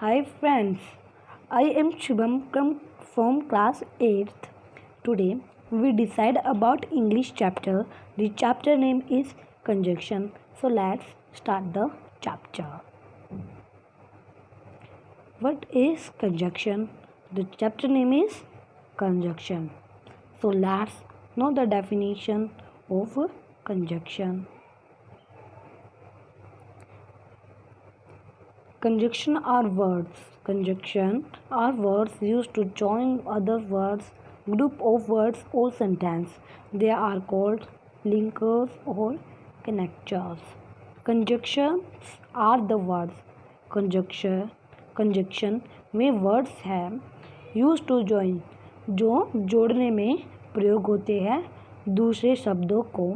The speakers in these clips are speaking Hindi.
Hi friends, I am Shubham from class 8th. Today we decide about English chapter. The chapter name is conjunction. So let's start the chapter. What is conjunction? The chapter name is conjunction. So let's know the definition of conjunction. Conjunction are words. Conjunction are words used to join other words, group of words or sentence. They are called linkers or connectors. Conjunctions are the words. Conjunction में वर्ड्स हैं यूज टू जॉइन जो जोड़ने में प्रयोग होते हैं दूसरे शब्दों को,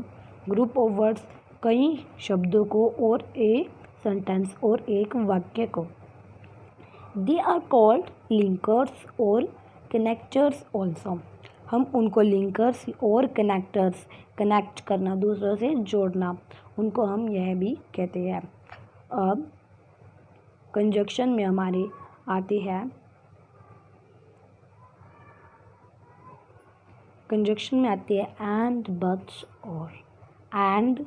ग्रुप ऑफ वर्ड्स कई शब्दों को और एक सेंटेंस और एक वाक्य को. दे आर कॉल्ड लिंकर्स और कनेक्टर्स ऑल्सो. हम उनको लिंकर्स और कनेक्टर्स, कनेक्ट करना दूसरों से जोड़ना, उनको हम यह भी कहते हैं. अब कंजक्शन में हमारे आती है कंजक्शन में आती है एंड बट और. एंड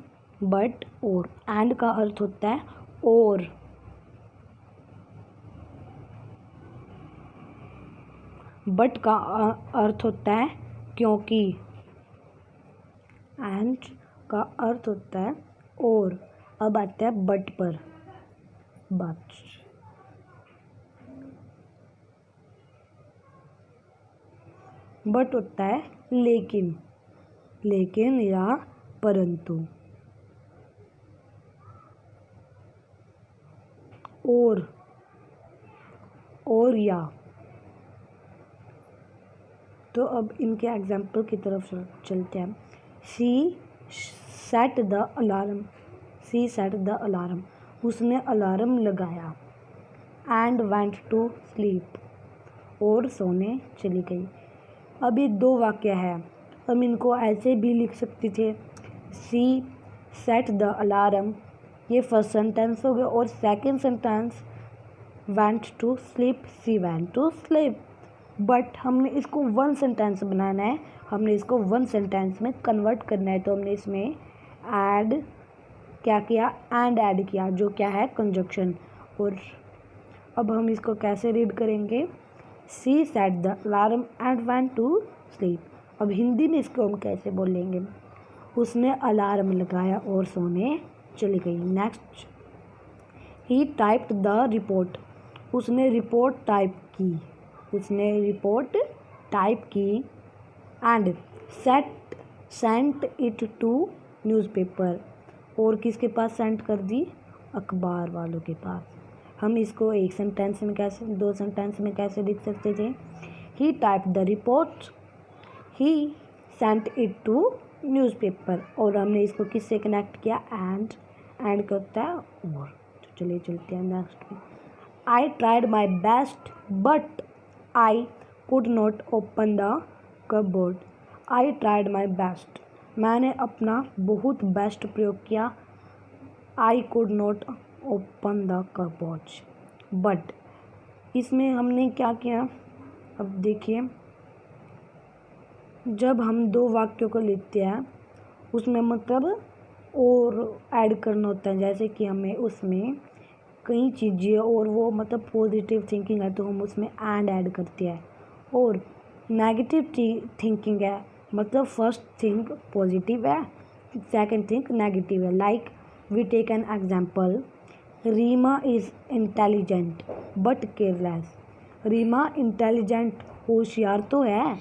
बट और. एंड का अर्थ होता है और. बट का अर्थ होता है क्योंकि. एंड का अर्थ होता है और. अब आता है बट पर. बट. बट होता है लेकिन, लेकिन या परंतु. और या. तो अब इनके एग्जाम्पल की तरफ चलते हैं. She set the alarm. She set the alarm. उसने अलार्म लगाया. And went to sleep. और सोने चली गई. अब ये दो वाक्य है. हम इनको ऐसे भी लिख सकते थे. शी सेट द अलार्म, ये फर्स्ट सेंटेंस हो गया. और second sentence went to sleep, she went to sleep. But हमने इसको वन सेंटेंस बनाना है. हमने इसको वन सेंटेंस में कन्वर्ट करना है. तो हमने इसमें ऐड क्या किया, एंड ऐड किया, जो क्या है कंजक्शन. और अब हम इसको कैसे रीड करेंगे. She set the alarm and went to sleep. अब हिंदी में इसको हम कैसे बोलेंगे. उसने अलार्म लगाया और सोने चली गई. Next, he typed the report. उसने रिपोर्ट टाइप की. उसने रिपोर्ट टाइप की. And sent it to newspaper. और किसके पास सेंड कर दी, अखबार वालों के पास. हम इसको एक सेंटेंस में कैसे, दो सेंटेंस में कैसे लिख सकते थे. He typed the report, he sent it to newspaper. और हमने इसको किससे कनेक्ट किया, एंड करता है और. तो चलिए चलते हैं नेक्स्ट में. I tried my best but I could not open the cupboard. I tried my best. मैंने अपना बहुत बेस्ट प्रयोग किया. I could not open the cupboard. But इसमें हमने क्या किया. अब देखिए, जब हम दो वाक्यों को लिखते हैं उसमें मतलब और ऐड करना होता है. जैसे कि हमें उसमें कई चीज़ें और वो मतलब पॉजिटिव थिंकिंग है तो हम उसमें एंड ऐड करते हैं. और नेगेटिव थिंकिंग है मतलब फर्स्ट थिंक पॉजिटिव है, सेकंड थिंक नेगेटिव है. Like we take an example. Reema is intelligent but careless. Reema intelligent, होशियार तो है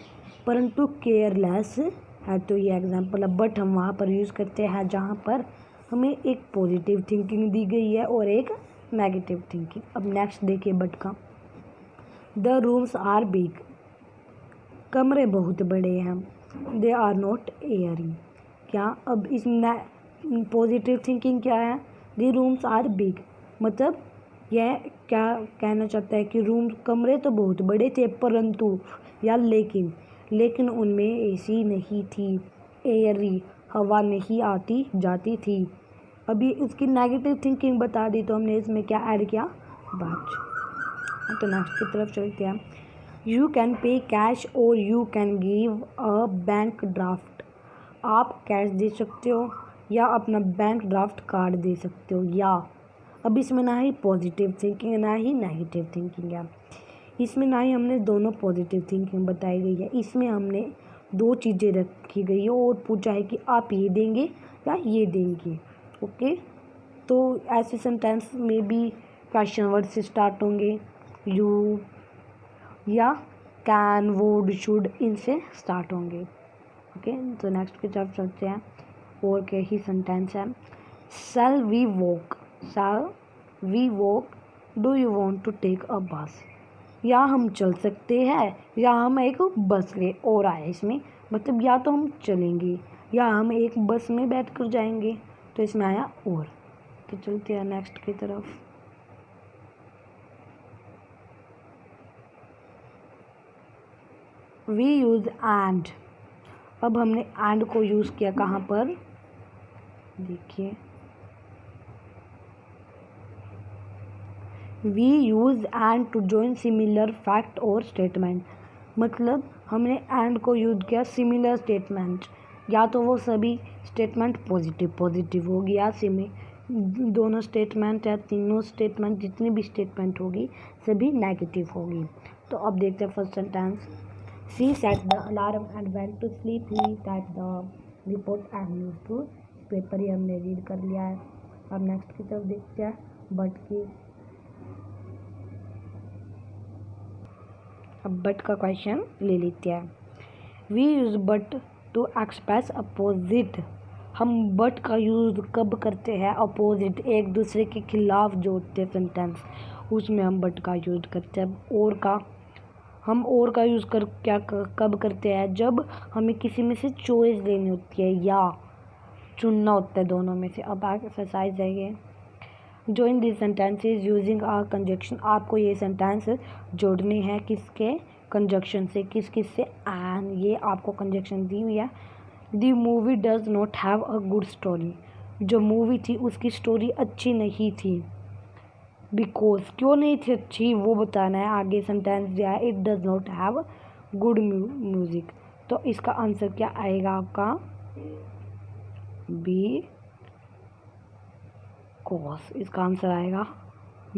परंतु केयरलेस है. तो ये एग्जांपल है. बट हम वहाँ पर यूज़ करते हैं जहाँ पर हमें एक पॉजिटिव थिंकिंग दी गई है और एक नेगेटिव थिंकिंग. अब नेक्स्ट देखिए बट का. The rooms are big. कमरे बहुत बड़े हैं. They are not airy. क्या, अब इस पॉजिटिव थिंकिंग क्या है. द रूम्स आर बिग मतलब यह क्या कहना चाहता है कि रूम, कमरे तो बहुत बड़े थे परंतु या लेकिन उनमें एसी नहीं थी. एयरी, हवा नहीं आती जाती थी. अभी उसकी नेगेटिव थिंकिंग बता दी तो हमने इसमें क्या ऐड किया, बट. तो नेक्स्ट की तरफ चलते हैं। यू कैन पे कैश और you can give a bank draft. आप कैश दे सकते हो या अपना बैंक ड्राफ्ट कार्ड दे सकते हो। या अब इसमें ना ही पॉजिटिव थिंकिंग ना ही नेगेटिव थिंकिंग है, इसमें ना ही हमने दोनों पॉजिटिव थिंकिंग बताई गई है, इसमें हमने दो चीज़ें रखी गई है और पूछा है कि आप ये देंगे या ये देंगे। ओके, तो ऐसे सेंटेंस में भी क्वेश्चन वर्ड से स्टार्ट होंगे। यू या कैन, वुड, शुड, इनसे स्टार्ट होंगे। ओके, तो नेक्स्ट की तरफ चलते हैं। और क्या ही सेंटेंस है। Shall we walk, do you want to take a bus. या हम चल सकते हैं या हम एक बस ले, और आया इसमें, मतलब या तो हम चलेंगे या हम एक बस में बैठ कर जाएंगे, तो इसमें आया और। तो चलते हैं नेक्स्ट की तरफ। We use and. अब हमने एंड को यूज़ किया कहाँ पर, देखिए, we use and to join similar fact और स्टेटमेंट। मतलब हमने एंड को यूज़ किया सिमिलर स्टेटमेंट, या तो वो सभी स्टेटमेंट पॉजिटिव होगी या दोनों स्टेटमेंट या तीनों स्टेटमेंट, जितनी भी स्टेटमेंट होगी सभी नेगेटिव होगी। तो अब देखते हैं first sentence. She set the alarm and went to sleep. He set the report and news to paper. ये हमने रीड कर लिया है। अब नेक्स्ट की तरफ देखते हैं बट की। अब बट का क्वेश्चन ले लेते हैं। We use but to express opposite. हम बट का यूज़ कब करते हैं, अपोजिट, एक दूसरे के खिलाफ जोड़ते सेंटेंस, उसमें हम बट का यूज़ करते हैं। और का हम और का यूज़ कब करते हैं, जब हमें किसी में से चॉइस लेनी होती है या चुनना होता है दोनों में से। अब आगे एक्सरसाइज है ये। Join this sentences using a conjunction. आपको ये सेंटेंस जोड़ने हैं किसके, कंजक्शन से, किस से, एंड ये आपको कंजक्शन दी हुई है। The movie does not have a good story. जो मूवी थी उसकी स्टोरी अच्छी नहीं थी। बिकॉज, क्यों नहीं थी अच्छी वो बताना है। आगे सेंटेंस दिया है, it does not have good music. तो इसका आंसर क्या आएगा आपका, बी कॉज। इसका आंसर आएगा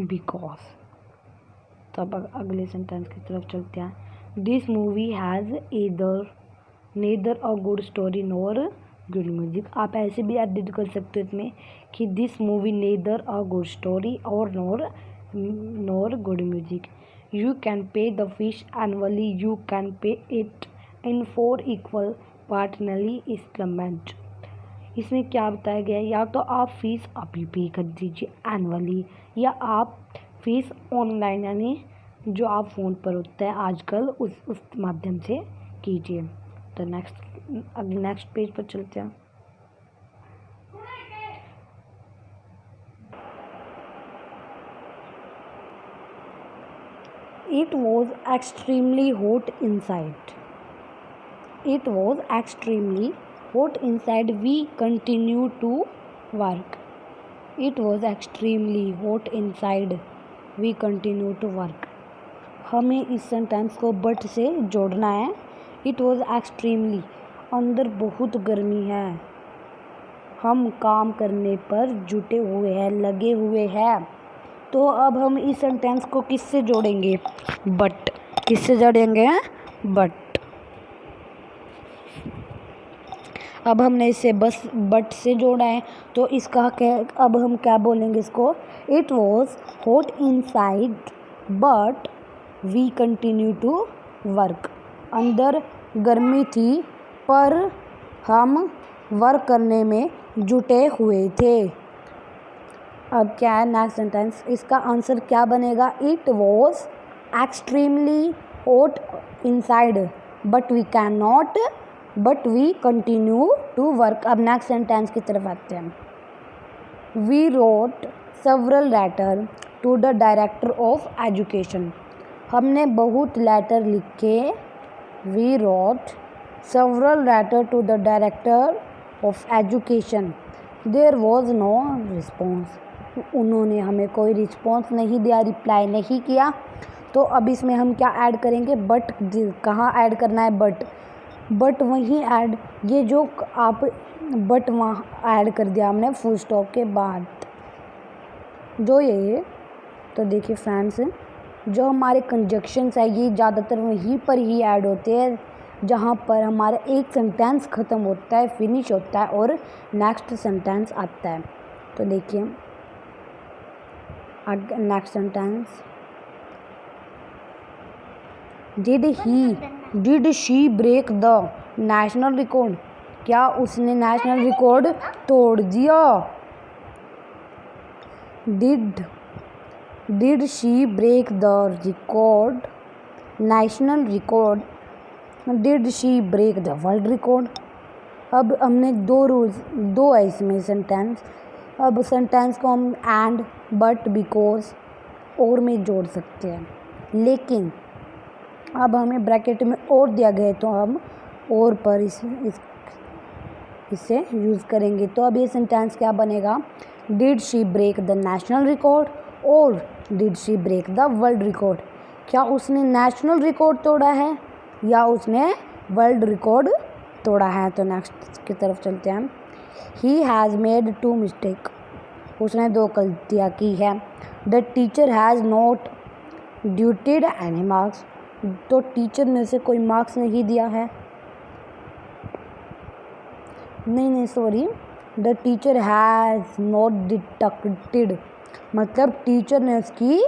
बिकॉज। तो अब अगले सेंटेंस की तरफ चलते हैं। This movie has neither a good story nor good music. आप ऐसे भी एडिट कर सकते हो इसमें कि this movie neither a good story और nor good music. You can pay the fees annually, you can pay it in 4 equal पार्टनरली instalment. इसमें क्या बताया गया है, या तो आप फीस अभी पे कर दीजिए एनुअली, या आप फीस ऑनलाइन यानी जो आप फ़ोन पर होता है आजकल उस माध्यम से कीजिए। तो नेक्स्ट पेज पर चलते हैं। It was extremely hot inside. It was extremely hot inside. We continued to work. It was extremely hot inside. We continued to work. हमें इस सेंटेंस को बट से जोड़ना है। It was extremely, अंदर बहुत गर्मी है, हम काम करने पर जुटे हुए हैं, लगे हुए हैं। तो अब हम इस सेंटेंस को किससे जोड़ेंगे, बट। किससे जोड़ेंगे, बट। अब हमने इसे बस बट से जोड़ा है, तो इसका क्या, अब हम क्या बोलेंगे इसको, it was hot inside but we continue to work. अंदर गर्मी थी पर हम वर्क करने में जुटे हुए थे। अब क्या है नेक्स्ट सेंटेंस, इसका आंसर क्या बनेगा, it was extremely hot inside but we continue to work. अब नेक्स्ट सेंटेंस की तरफ आते हैं। We wrote several letter to the director of education. हमने बहुत लेटर लिखे। We wrote several letter to the director of education. There was no response. उन्होंने हमें कोई रिस्पॉन्स नहीं दिया, रिप्लाई नहीं किया। तो अब इसमें हम क्या ऐड करेंगे, बट। कहाँ ऐड करना है, बट वहीं ऐड, ये जो आप बट वहाँ ऐड कर दिया हमने फुल स्टॉप के बाद, जो ये। तो देखिए फ्रेंड्स, जो हमारे कंजक्शंस है ये ज़्यादातर वहीं पर ही ऐड होते हैं जहाँ पर हमारा एक सेंटेंस ख़त्म होता है, फिनिश होता है और नेक्स्ट सेंटेंस आता है। तो देखिए next sentence, did she break the national record, क्या उसने नेशनल रिकॉर्ड तोड़ दिया। Did she break the record, national record, did she break the world record. अब हमने दो है इसमें सेंटेंस। अब सेंटेंस को हम एंड, बट, बिकॉज और में जोड़ सकते हैं, लेकिन अब हमें ब्रैकेट में और दिया गया है तो हम और पर इसे यूज़ करेंगे। तो अब ये सेंटेंस क्या बनेगा, did she break the national record और did she break the world record, क्या उसने नेशनल रिकॉर्ड तोड़ा है या उसने वर्ल्ड रिकॉर्ड तोड़ा है। तो नेक्स्ट की तरफ चलते हैं। ही हैज़ मेड 2 मिस्टेक, उसने 2 गलतियाँ की है। द टीचर हैज़ नॉट ड्यूटेड एनी मार्क्स, तो टीचर ने उसे कोई मार्क्स नहीं दिया है। नहीं sorry, the teacher has not deducted, मतलब टीचर ने उसकी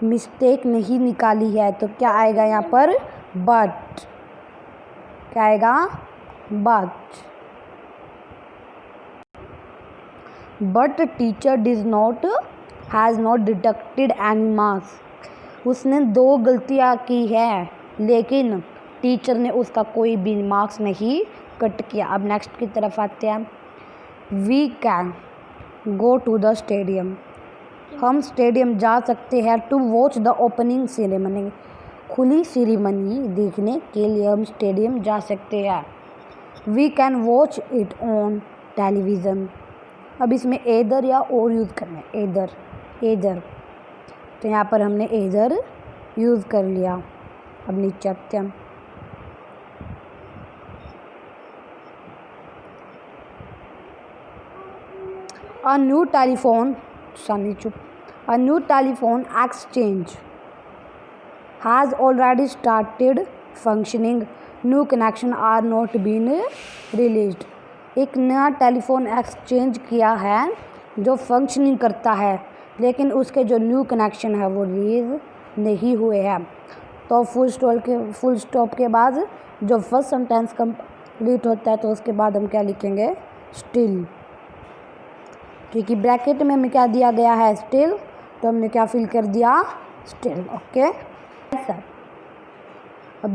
मिस्टेक नहीं निकाली है। तो क्या आएगा यहाँ पर, बट। क्या आएगा, but teacher has not deducted any marks, उसने 2 गलतियाँ की है लेकिन टीचर ने उसका कोई भी मार्क्स नहीं कट किया। अब नेक्स्ट की तरफ आते हैं। We can go to the stadium, हम स्टेडियम जा सकते हैं। To watch the opening ceremony, खुली सेरेमनी देखने के लिए हम स्टेडियम जा सकते हैं। We can watch it on television, अब इसमें एदर या और यूज़ करना है, एदर। तो यहाँ पर हमने एदर यूज़ कर लिया। अब नीचे आते हैं। A new telephone exchange has already started functioning. New connection are not being released. एक नया टेलीफोन एक्सचेंज किया है जो फंक्शनिंग करता है, लेकिन उसके जो न्यू कनेक्शन है वो रिलीज़ नहीं हुए हैं। तो फुल स्टॉप के बाद जो फर्स्ट सेंटेंस कंप्लीट होता है तो उसके बाद हम क्या लिखेंगे, स्टिल, क्योंकि ब्रैकेट में हमें क्या दिया गया है, स्टिल, तो हमने क्या फिल कर दिया, स्टिल। Okay sir. अब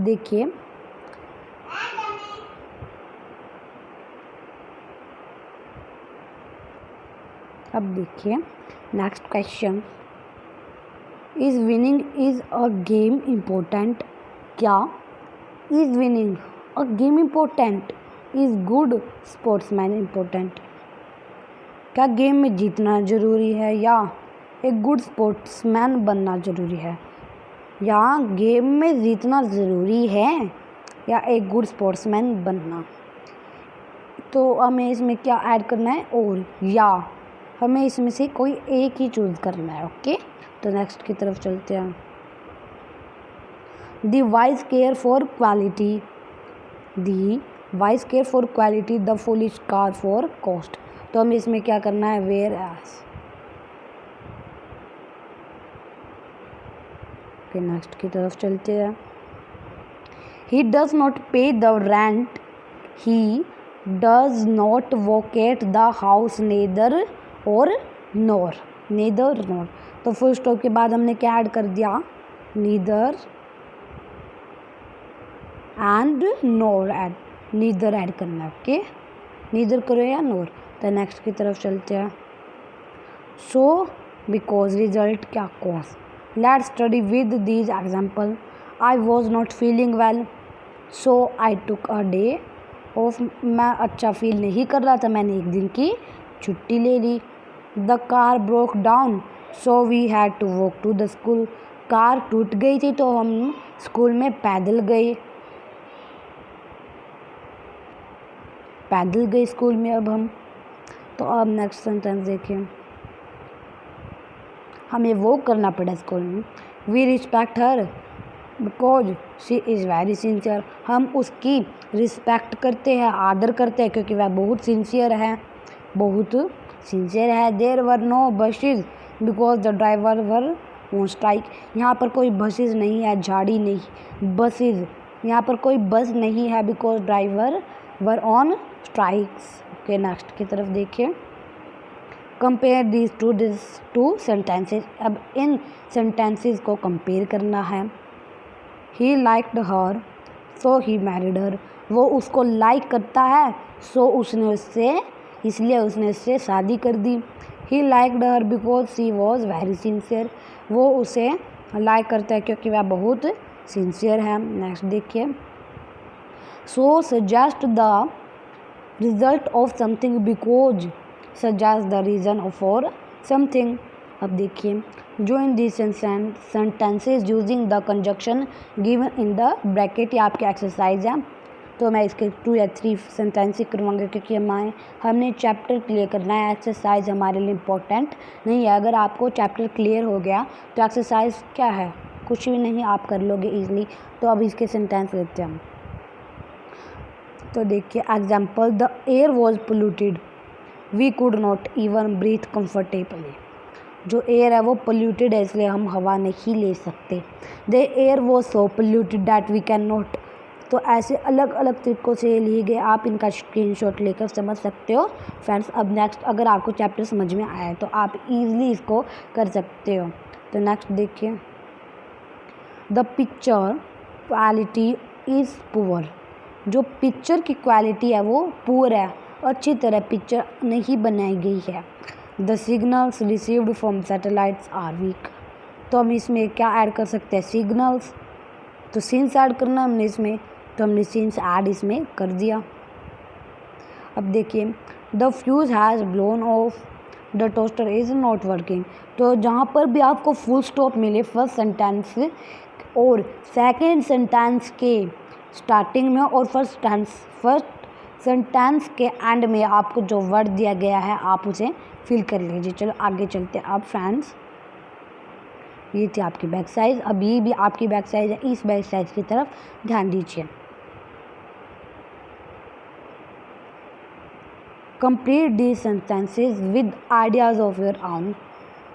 देखिए next question, is winning is a game important, क्या is winning a game important, is good sportsman important, क्या गेम में जीतना ज़रूरी है या एक गुड स्पोर्ट्समैन बनना ज़रूरी है, या गेम में जीतना ज़रूरी है या एक गुड स्पोर्ट्समैन बनना। तो हमें इसमें क्या ऐड करना है, और या हमें इसमें से कोई एक ही चूज़ करना है। ओके, तो नेक्स्ट की तरफ चलते हैं। The wise care for quality, the foolish car for cost. तो हमें इसमें क्या करना है, वेयर एज। फिर नेक्स्ट की तरफ चलते हैं। He does not pay the rent, he does not vacate the house, neither और नोर, तो फुल स्टॉप के बाद हमने क्या ऐड कर दिया, neither and NOR neither add करना है। ओके, नीदर करो या नोर। तो नेक्स्ट की तरफ चलते हैं। सो बिकॉज, रिजल्ट, क्या cause. Let's study with these example. I was not feeling well so I took a day of, मैं अच्छा फील नहीं कर रहा था, मैंने एक दिन की छुट्टी ले ली। The car broke down so we had to walk to the school, car टूट गई थी तो हम स्कूल में पैदल गए स्कूल में अब हम। तो अब नेक्स्ट सेंटेंस देखिए, हमें वो करना पड़ा स्कूल में। We respect her because she is very sincere. हम उसकी रिस्पेक्ट करते हैं, आदर करते हैं क्योंकि वह बहुत सिंसियर है। There were no buses because the driver were on strike. यहाँ पर कोई बसेज नहीं है, झाड़ी नहीं, बसेज। यहाँ पर कोई बस नहीं है because driver were on strikes. Okay, next की तरफ देखिए। Compare this two sentences. अब इन सेंटेंसेस को कंपेयर करना है। ही liked her so he married हर। वो उसको लाइक करता है इसलिए उसने उससे शादी कर दी। He liked her because she was very sincere. वो उसे लाइक करता है क्योंकि वह बहुत सिंसियर है। नेक्स्ट देखिए, so suggest the result of something because suggest the reason for something. अब देखिए, join these sentences using the conjunction given in the bracket। ये आपके एक्सरसाइज है, तो मैं इसके 2 या 3 सेंटेंस ही करवाऊँगी क्योंकि हमने चैप्टर क्लियर करना है। एक्सरसाइज हमारे लिए इम्पोर्टेंट नहीं है। अगर आपको चैप्टर क्लियर हो गया तो एक्सरसाइज क्या है, कुछ भी नहीं, आप कर लोगे ईजिली। तो अब इसके सेंटेंस लेते हैं हम। तो देखिए example, the air was polluted, we could not even breathe comfortably. जो एयर है वो पोल्यूटेड है इसलिए हम हवा नहीं ले सकते। The air was so polluted that we can not. तो ऐसे अलग अलग तरीक़ों से लिए गए, आप इनका स्क्रीनशॉट लेकर समझ सकते हो फ्रेंड्स। अब नेक्स्ट, अगर आपको चैप्टर समझ में आया है तो आप ईजिली इसको कर सकते हो। तो नेक्स्ट देखिए, the picture quality is poor. जो पिक्चर की क्वालिटी है वो पुअर है, अच्छी तरह पिक्चर नहीं बनाई गई है। The signals received from satellites are weak. तो हम इसमें क्या ऐड कर सकते हैं, सिग्नल्स, तो सीन्स ऐड करना हमने इसमें, तो हमने सीन्स ऐड इसमें कर दिया। अब देखिए, the fuse has blown of, the toaster is not working. तो जहाँ पर भी आपको फुल स्टॉप मिले फर्स्ट सेंटेंस और सेकेंड सेंटेंस के स्टार्टिंग में और फर्स्ट सेंटेंस के एंड में आपको जो वर्ड दिया गया है आप उसे फिल कर लीजिए। चलो आगे चलते हैं। अब फ्रेंड्स, ये थी आपकी बैक साइज। अब ये भी आपकी बैक साइज है, इस बैक साइज की तरफ ध्यान दीजिए। Complete these sentences with ideas of your own.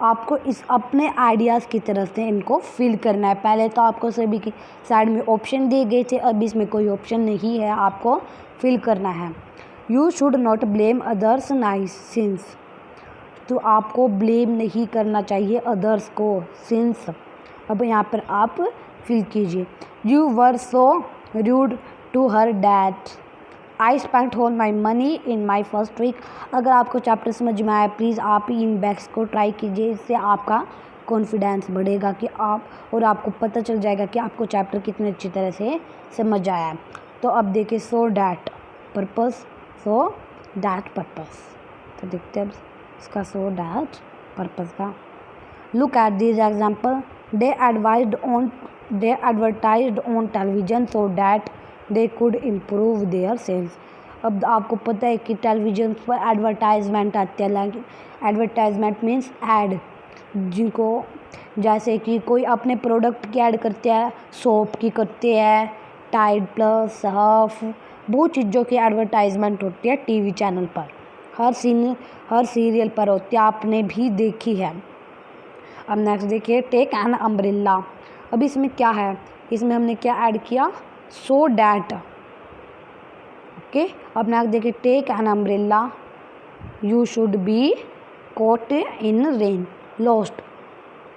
आपको इस अपने आइडियाज़ की तरफ से इनको फिल करना है। पहले तो आपको सभी की साइड में ऑप्शन दिए गए थे, अब इसमें कोई ऑप्शन नहीं है, आपको फिल करना है। You should not blame others nice since. तो आपको ब्लेम नहीं करना चाहिए अदर्स को, सिंस। अब यहाँ पर आप फिल कीजिए। You were so rude to her that, I spent all my money in my first week. अगर आपको चैप्टर समझ में आया प्लीज़ आप इन बैक्स को ट्राई कीजिए, इससे आपका कॉन्फिडेंस बढ़ेगा कि और आपको पता चल जाएगा कि आपको चैप्टर कितने अच्छी तरह से समझ आया है। तो अब देखिए, सो डैट पर्पस, तो देखते हैं अब इसका सो डैट पर्पस का। Look at this example, they advertised on television so that they could improve their sales. अब आपको पता है कि टेलीविज़न पर एडवर्टाइजमेंट आते हैं। एडवर्टाइजमेंट मीन्स ऐड, जिनको जैसे कि कोई अपने प्रोडक्ट की ऐड करते हैं, सोप की करते हैं, टाइड प्लस, सर्फ, बहुत चीज़ों की एडवर्टाइजमेंट होती है टीवी चैनल पर, हर सीरियल पर होती है, आपने भी देखी है। अब नेक्स्ट देखिए, टेक एन अम्ब्रेला। अब इसमें क्या है, इसमें हमने क्या ऐड किया, सो डैट। ओके, अब नेक्स्ट देखिए, take an umbrella, you should be caught in rain, lost.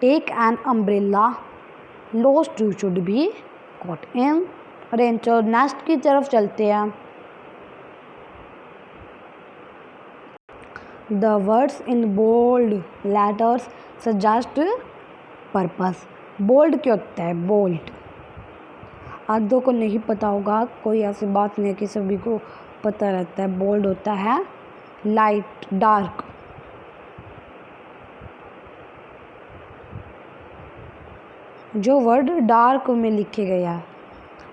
Take an umbrella, lost, you should be caught in rain. तो नेक्स्ट की तरफ चलते हैं। The words in bold letters suggest purpose. Bold क्या होता है, बोल्ड आधों को नहीं पता होगा, कोई ऐसी बात नहीं है कि सभी को पता रहता है। बोल्ड होता है लाइट, डार्क। जो वर्ड डार्क में लिखे गए हैं।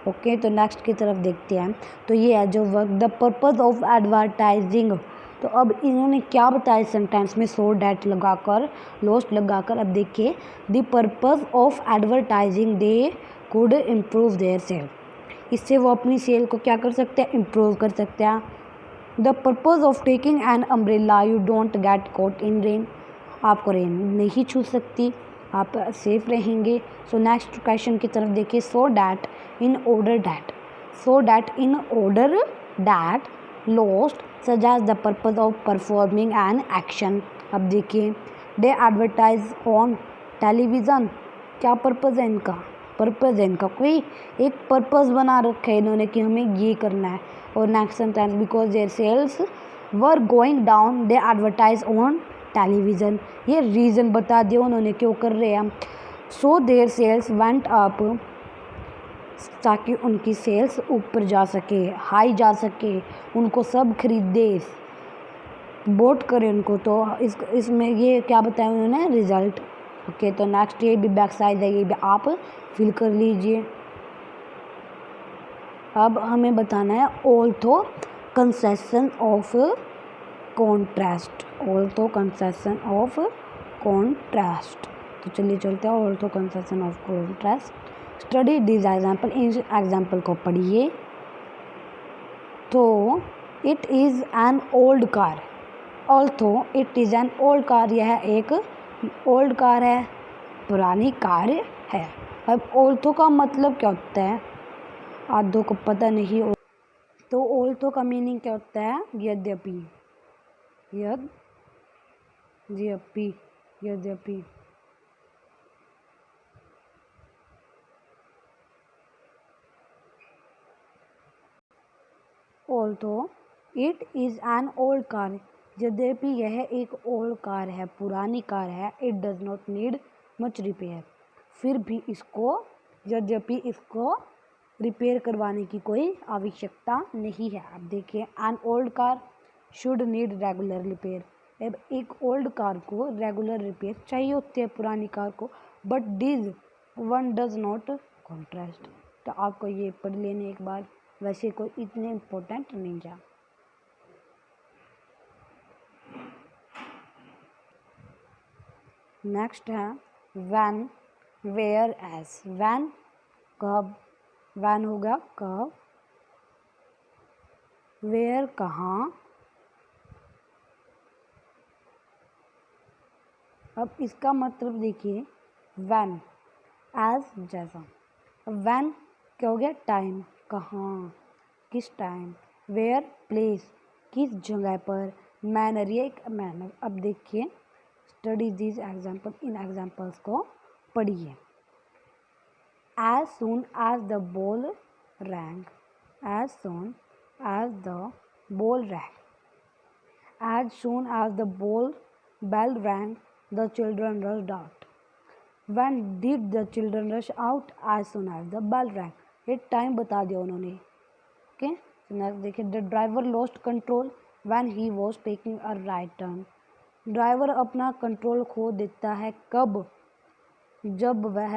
ओके, तो नेक्स्ट की तरफ देखते हैं। तो ये है जो work, the purpose of advertising. तो अब इन्होंने क्या बताया सेंटेंस में, सो डैट लगाकर, लोस्ट लगाकर। अब देखिए, the purpose of advertising they could improve their sale. इससे वो अपनी सेल को क्या कर सकते हैं, इम्प्रूव कर सकते हैं। The purpose of taking an umbrella, you don't get caught in rain. आपको रेन नहीं छू सकती, आप सेफ रहेंगे। सो नेक्स्ट क्वेश्चन की तरफ देखिए, so that in order that, so that in order that lost suggest the purpose of performing an action. अब देखिए, दे एडवर्टाइज ऑन टेलीविज़न। क्या पर्पज़ है इनका, पर्पज़ है इनका, कोई एक पर्पज़ बना रखा है इन्होंने कि हमें ये करना है। और next sentence, because their sales were going down they advertise on television. ये रीज़न बता दिया उन्होंने क्यों कर रहे हैं। So their sales went up, ताकि उनकी सेल्स ऊपर जा सके, हाई जा सके, उनको सब खरीदे, वोट करें उनको। तो इसमें ये क्या बताया उन्होंने, रिजल्ट। ओके, तो नेक्स्ट ये भी बैक साइड है, ये भी आप फिल कर लीजिए। अब हमें बताना है although concession of contrast, although concession of contrast. तो चलिए चलते हैं although concession of contrast. Study this example, इन एग्जाम्पल को पढ़िए। तो it is an old car, although it is an old car, यह एक ओल्ड कार है, पुरानी कार है। अब ऑल्थो का मतलब क्या होता है, आधों को पता नहीं। तो ऑल्थो का मीनिंग क्या होता है, यद्यपि, यद्यपि, यद्यपि। Although it is an old car, यद्यपि यह एक ओल्ड कार है, पुरानी कार है। It does not need much repair, फिर भी इसको, यद्यपि इसको रिपेयर करवाने की कोई आवश्यकता नहीं है। अब देखिए, N old car should need regular repair. अब एक ओल्ड कार को रेगुलर रिपेयर चाहिए होती है, पुरानी कार को, but this one does not contrast. तो आपको ये पढ़ लेने एक बार, वैसे कोई इतने इम्पोर्टेंट नहीं है। नेक्स्ट है वैन, वेयर एज। वैन कब, वैन होगा कब, वेयर कहाँ। अब इसका मतलब देखिए, वैन एज जैसा, वैन क्या हो गया, टाइम, कहाँ, किस टाइम। वेयर प्लेस, किस जगह पर। मैनर, ये एक मैनर। अब देखिए, स्टडी दिस एग्जाम्पल, इन एग्जाम्पल्स को पढ़िए। As soon as the ball rang, as soon as the ball rang, as soon as the ball bell rang the children rushed out. When did the children rush out? As soon as the bell rang. ये टाइम बता दिया उन्होंने। ओके, नेक्स्ट देखिए, the driver lost control when he was taking a right turn. Driver अपना कंट्रोल खो देता है कब, जब वह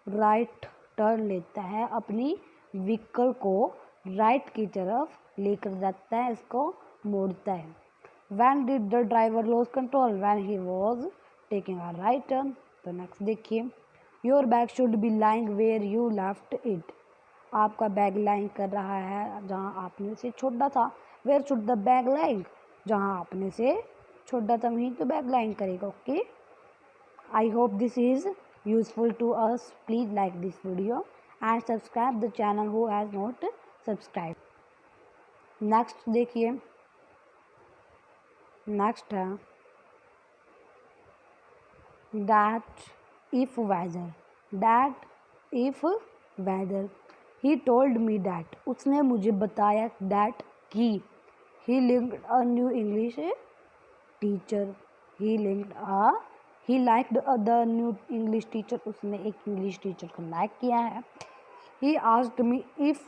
राइट टर्न लेता है, अपनी व्हीकल को राइट की तरफ लेकर जाता है, इसको मोड़ता है। When did the driver lose control? When he was taking a right turn. तो नेक्स्ट देखिए, your bag should be lying where you left it. आपका बैग लाइंग कर रहा है जहाँ आपने से छोड़ा था। Where should the bag lying, जहाँ आपने से छोड़ा था वहीं तो बैग लाइंग करेगा। Okay, I hope this is useful to us. Please like this video and subscribe the channel who has not subscribe. Next देखिए, नेक्स्ट है that if weather, that if weather, he told me that, उसने मुझे बताया that कि, he linked a new English teacher, he linked a, he liked the new English teacher, उसने एक English teacher को like किया है। he asked me if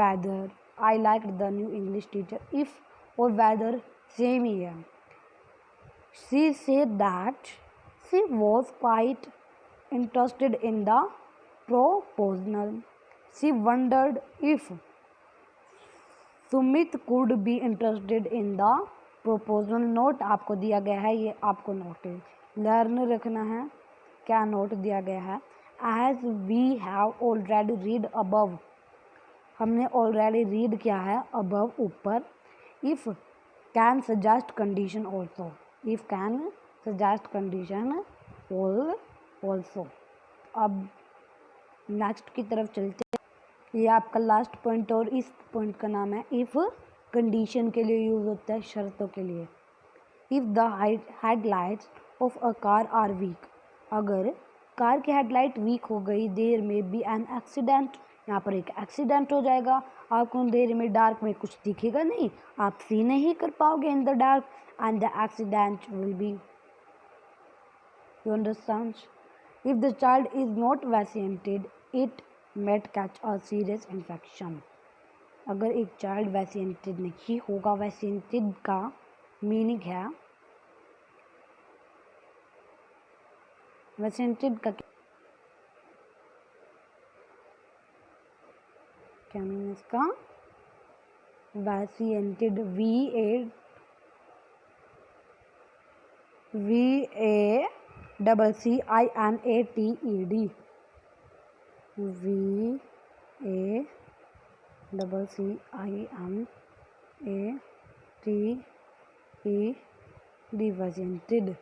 whether I liked the new English teacher, if और whether same ही है। she said that she was quite interested in the proposal. She wondered if Sumit could be interested in the proposal. Note आपको दिया गया है, ये आपको नोट लर्न रखना है। क्या नोट दिया गया है? As we have already read above, हमने ऑलरेडी रीड किया है above ऊपर। If can suggest condition also, if can suggest condition also। अब नेक्स्ट की तरफ चलते हैं। ये आपका लास्ट पॉइंट और इस पॉइंट का नाम है इफ़। कंडीशन के लिए यूज़ होता है, शर्तों के लिए। If the headlights of a car are weak, अगर कार की हेडलाइट वीक हो गई, देर में बी एन एक्सीडेंट, यहाँ पर एक एक्सीडेंट हो जाएगा। आपको देर में डार्क में कुछ दिखेगा नहीं, आप सी नहीं कर पाओगे in the dark, and the accident will be, you understand. If the child is not vaccinated it might catch a serious infection, अगर एक चाइल्ड वैक्सीनेटेड नहीं होगा, वैक्सीनेटेड का मीनिंग है, वैक्सीनेटेड का क्या मीनिंग इसका? Vaccinated, VACCINATED, VACCINATED, vaccinated.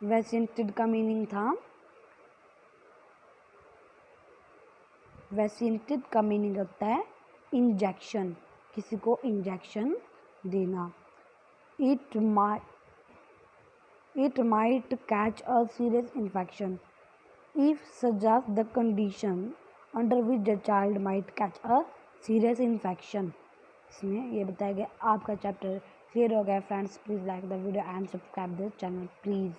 Vaccinated का मीनिंग था, वैक्सीनेटेड का मीनिंग होता है इंजेक्शन, किसी को इंजेक्शन देना। It might catch a serious infection if suggest the condition under which the child might catch a serious infection. इसमें ये बताया गया। आपका चैप्टर क्लियर हो गया friends. Please like the video and subscribe the channel please.